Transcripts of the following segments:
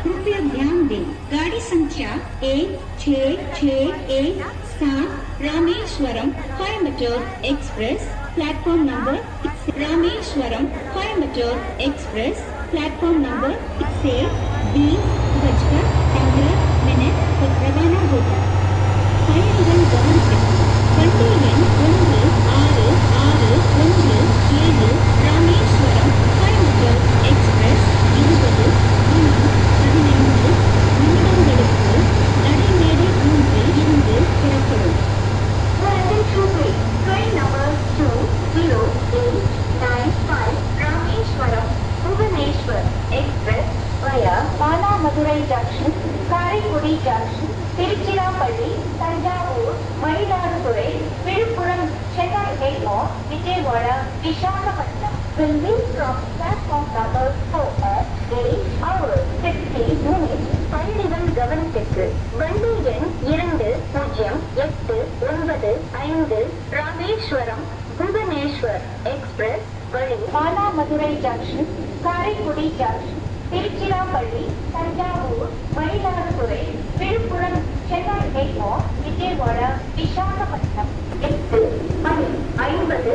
कृपया ध्यान दें गाड़ी संख्या 1661 Rameswaram Coimbatore express platform number 6 Rameswaram Coimbatore express platform number 6 से 20:15 पर रवाना होगा। பயணிகள் கவனத்திற்கு வண்டி எண் 1667 ராமேஸ்வரம் கோயம்புத்தூர் எக்ஸ்பிரஸ் 20:15 நிமிடங்களுக்கு நடைமேடை 3 இருந்து புறப்படும். Train number 20895 Rameswaram Bhubaneswar express via Manamadurai junction, Karaikudi junction, Tiruchirappalli, Thanjavur, Mayiladuthurai, Villupuram, Chennai Egmore, Vijayawada, Visakhapatnam will leave from platform number 4 at 8:60. பயணிகள் கவனத்திற்கு வண்டி எண் 2085 ராமேஸ்வரம் புவனேஸ்வர் எக்ஸ்பிரஸ் வழி மானாமதுரை ஜங்ஷன், காரைக்குடி ஜங்ஷன், திருச்சிராப்பள்ளி, தஞ்சாவூர், மயிலாடுதுறை, விழுப்புரம், சென்னை எக்மோர், விஜயவாடா, விசாகப்பட்டினம் 8:50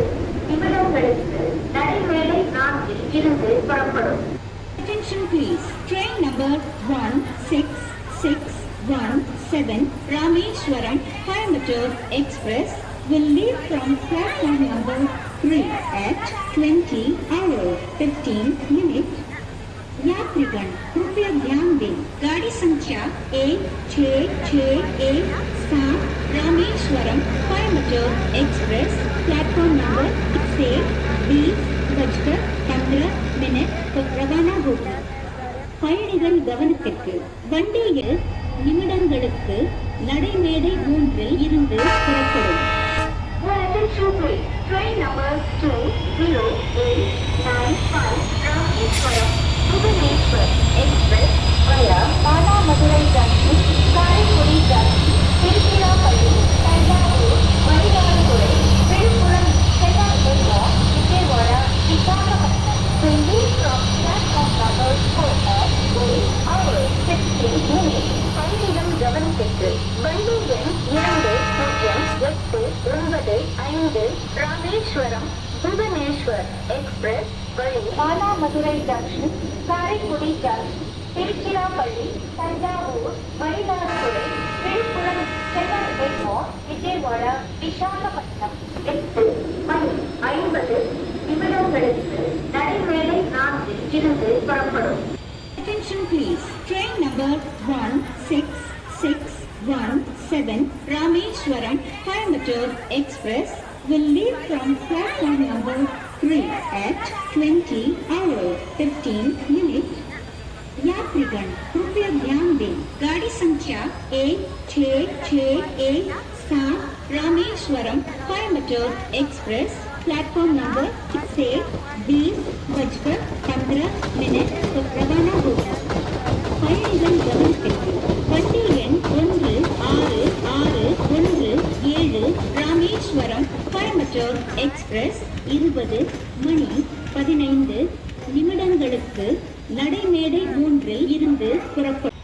நிமிடங்களுக்கு நடைமேடை 4 இருந்து புறப்படும். Attention please. Train number 1617 Rameshwaram Coimbatore Express will leave from platform number 3 at 20:15. यात्रीगण कृपया ध्यान दें गाड़ी संख्या 1667 Rameswaram Coimbatore express platform number 6 से 20:15 पर रवाना होगी. பயணிகள் கவனத்திற்கு வண்டியில் நிமிடங்களுக்கு நடைமேடை 3 இருந்து புறப்படும். Train number 20895 Rameswaram Bhubaneswar express via Manamadurai junction, Karaikudi junction, Tiruchirappalli, Thanjavur, Mayiladuthurai, Villupuram, Chennai Egmore, Vijayawada, Visakhapatnam will leave from platform number 4 at 8:60. பயணிகள் கவனத்திற்கு வண்டி எண் 2085 ராமேஸ்வரம் புவனேஸ்வர் எக்ஸ்பிரஸ் வழி மானாமதுரை ஜங்ஷன், காரைக்குடி ஜங்ஷன், திருச்சிராப்பள்ளி, தஞ்சாவூர், மயிலாடுதுறை, விழுப்புரம், சென்னை எக்மோர், விஜயவாடா, விசாகப்பட்டினம் 8:50 நிமிடங்களுக்கு நடைமேடை 4 இருந்து புறப்படும். Attention please. Train number 1617 Rameshwaram Coimbatore Express will leave from platform number 3 at 20:15. यात्रीगण कृपया ध्यान दें गाड़ी संख्या 1667 Rameswaram Coimbatore express platform number 6 से 20:15 पर रवाना होगा. பயணிகள் கவனத்திற்கு வண்டி எண் 1667 ராமேஸ்வரம் கோயம்புத்தூர் எக்ஸ்பிரஸ் 20:15 நிமிடங்களுக்கு நடைமேடை 3 இருந்து புறப்படும்.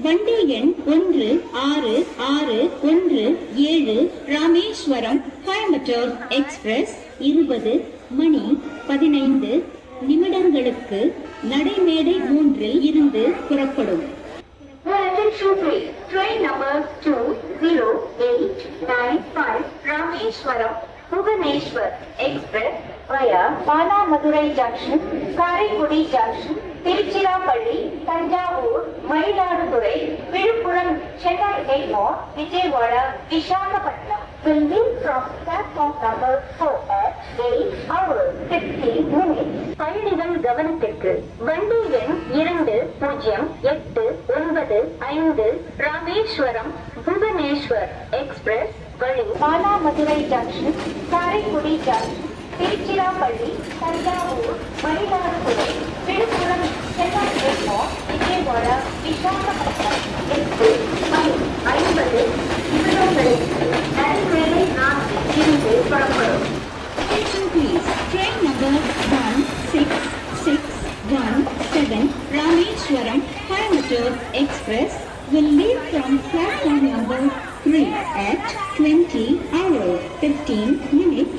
வண்டி எண் 1617 ராமேஸ்வரம் கோயம்புத்தூர் எக்ஸ்பிரஸ் 20:15 நடைமேடை 3 இருந்து புறப்படும். ராமேஸ்வரம் புவனேஸ்வர் எக்ஸ்பிரஸ் வயா பாலாமதுரை junction, Karaikudi junction, Tiruchirappalli, Thanjavur, Mayiladuthurai, Villupuram, Chennai Egmore, Vijayawada, Visakhapatnam will leave from platform number 4 at 8 hours 50 minutes. பயணிகள் கவனத்திற்கு வண்டி எண் 2089 ராமேஸ்வரம் புவனேஸ்வர் எக்ஸ்பிரஸ் வழி பாலாமதுரை ஜங்ஷன், காரைக்குடி ஜங்ஷன், திருச்சிராப்பள்ளி, தஞ்சாவூர், மயிலாடுதுறை, விழுப்புரம், சென்னை எக்மோர், விஜயவாடா, விசாகப்பட்டினம் 8:50 நிமிடங்களுக்கு நடைமேடை 4 இருந்து புறப்படும். Attention please. Train number 1661 Rameswaram Coimbatore Express will leave from platform number 3 at 20 hours 15 minutes.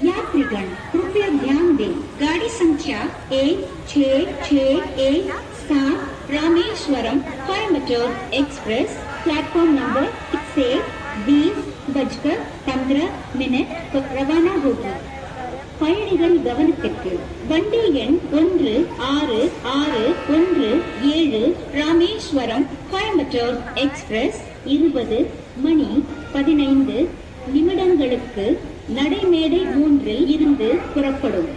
यात्रीगण कृपया ध्यान दें, गाड़ी संख्या 1661 Rameswaram Coimbatore express platform number से 20:15 पर रवाना होगी. பயணிகள் கவனத்திற்கு வண்டி எண் 1617 ராமேஸ்வரம் கோயம்புத்தூர் எக்ஸ்பிரஸ் 20:15 நிமிடங்களுக்கு நடைமேடை 3 இருந்து புறப்படும்.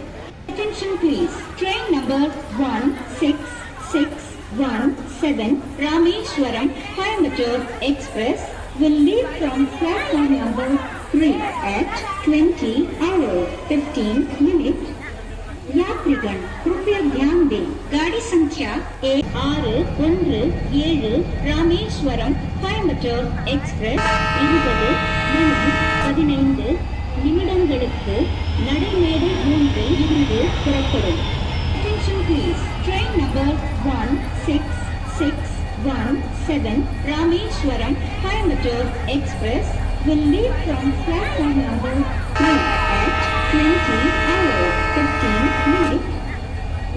Attention please. Train number 1617 Rameswaram Coimbatore Express will leave from platform number 3 at 20 hours 15 minutes. यात्रीगण कृपया ध्यान दें, गाड़ी संख्या 1617 रामेश्वरम कोयम्बटूर एक्सप्रेस 20:15 நிமிடங்களுக்கு நடைமேடை 3 இருந்து புறப்படும். Attention please. Train number 1617 Rameswaram Coimbatore Express will leave from platform number 3 at 20 hours 15 minutes.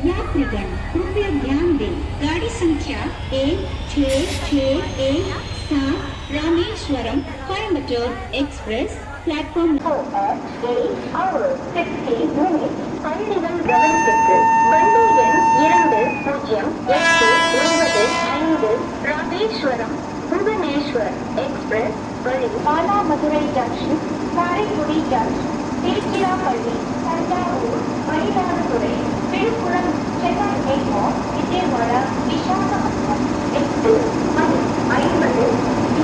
यात्रीगण कृपया ध्यान दें, गाड़ी संख्या 1661 Rameswaram Coimbatore express platform 4 at 8 hours 50 minutes. பயணிகள் கவனத்திற்கு வண்டி எண் 2089 ராமேஸ்வரம் புவனேஸ்வர் எக்ஸ்பிரஸ் வழி பாலாமதுரை ஜங்ஷன், காரைக்குடி ஜங்ஷன், திருச்சிராப்பள்ளி, தஞ்சாவூர், மயிலாடுதுறை, விழுப்புரம், சென்னை எக்மோர், விஜயவாடா, விசாகப்பட்டினம் 8:50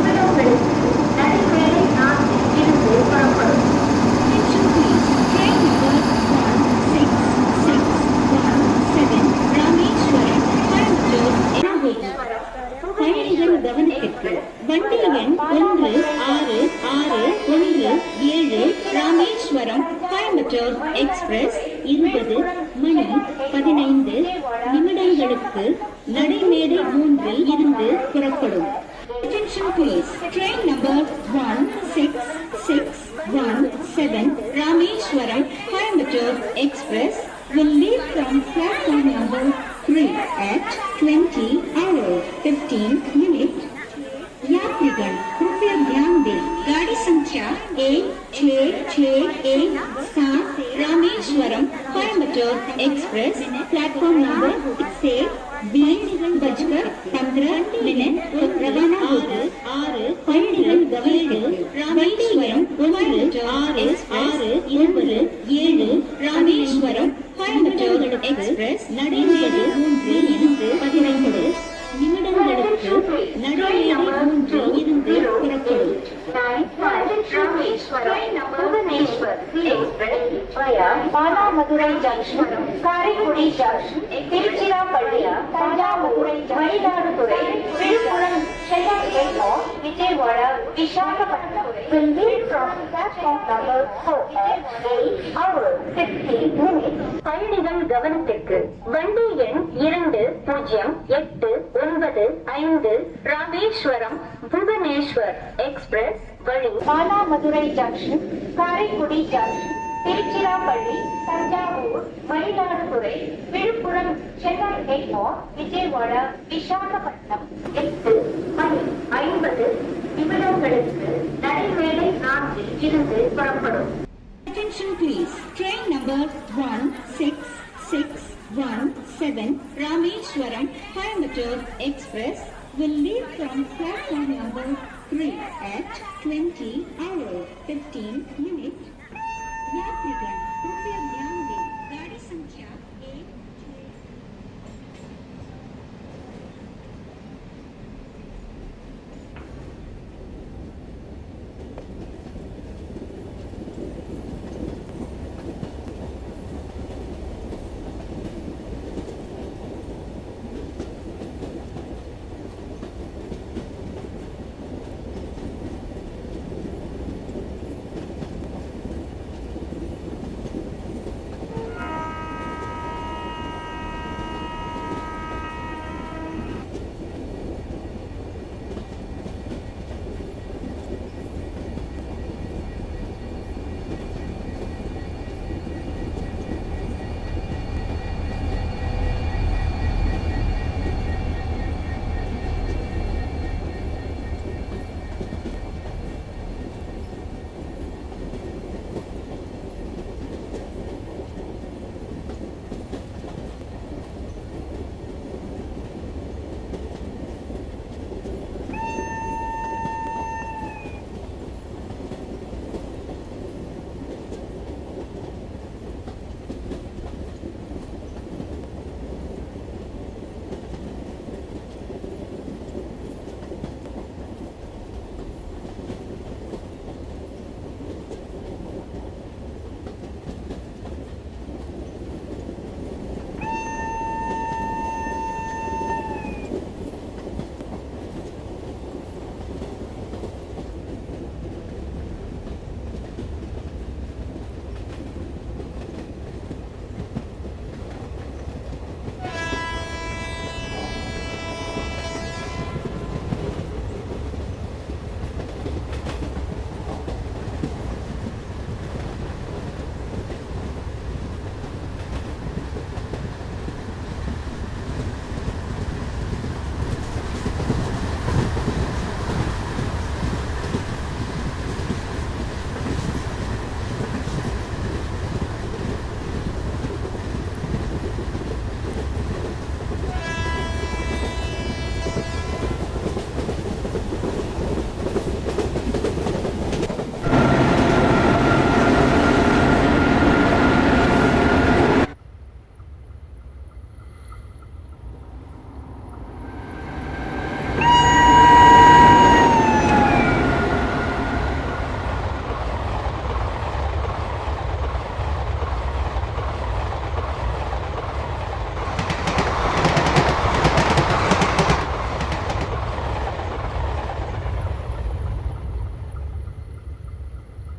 நிமிடங்களுக்கு நடைமேடை 4 இருந்து புறப்படும். Attention please. Train number 1661 Rameswaram Coimbatore Express. பயணிகள் கவனத்திற்கு வண்டி எண் 1617 ராமேஸ்வரம் கோயம்புத்தூர் எக்ஸ்பிரஸ் 20:15 நிமிடங்களுக்கு நடைமேடை 3 இருந்து புறப்படும். Attention please. Train number 1617 Rameswaram Coimbatore Express will leave from platform number 3 at 20 hours 15 minutes. यात्रीगण कृपया ध्यान दें, गाड़ी संख्या 1661 Rameswaram Coimbatore express platform number से 20:15 पर रवाना होगी. பயணிகள் கவனத்திற்கு ராமேஸ்வரம் ராமேஸ்வரம் கோயம்புத்தூர் எக்ஸ்பிரஸ் நடைமேடை 3 இருந்து 15 நிமிடங்களுக்கு நடைமேடை 3 இருந்து புறப்படும். பாலாமதுரை junction, Karaikudi junction, Tiruchirappalli, Thanjavur, Mayiladuthurai, Villupuram, Chennai Egmore, Vijayawada, Visakhapatnam will leave from platform number 4 at 8 hours 50 minutes. பயணிகள் கவனத்திற்கு வண்டி எண் 2089 ராமேஸ்வரம் புவனேஸ்வர் எக்ஸ்பிரஸ் வழி பாலாமதுரை ஜங்ஷன், காரைக்குடி ஜங்ஷன், திருச்சிராப்பள்ளி, தஞ்சாவூர், மயிலாடுதுறை, விழுப்புரம், சென்னை எக்மோர், விஜயவாடா, விசாகப்பட்டினம் 8:50 நிமிடங்களுக்கு நடைமேடை 4 இருந்து புறப்படும். Ganganagad Express will leave from platform number 3 at 20 hours 15 minutes. यात्रीगण कृपया ध्यान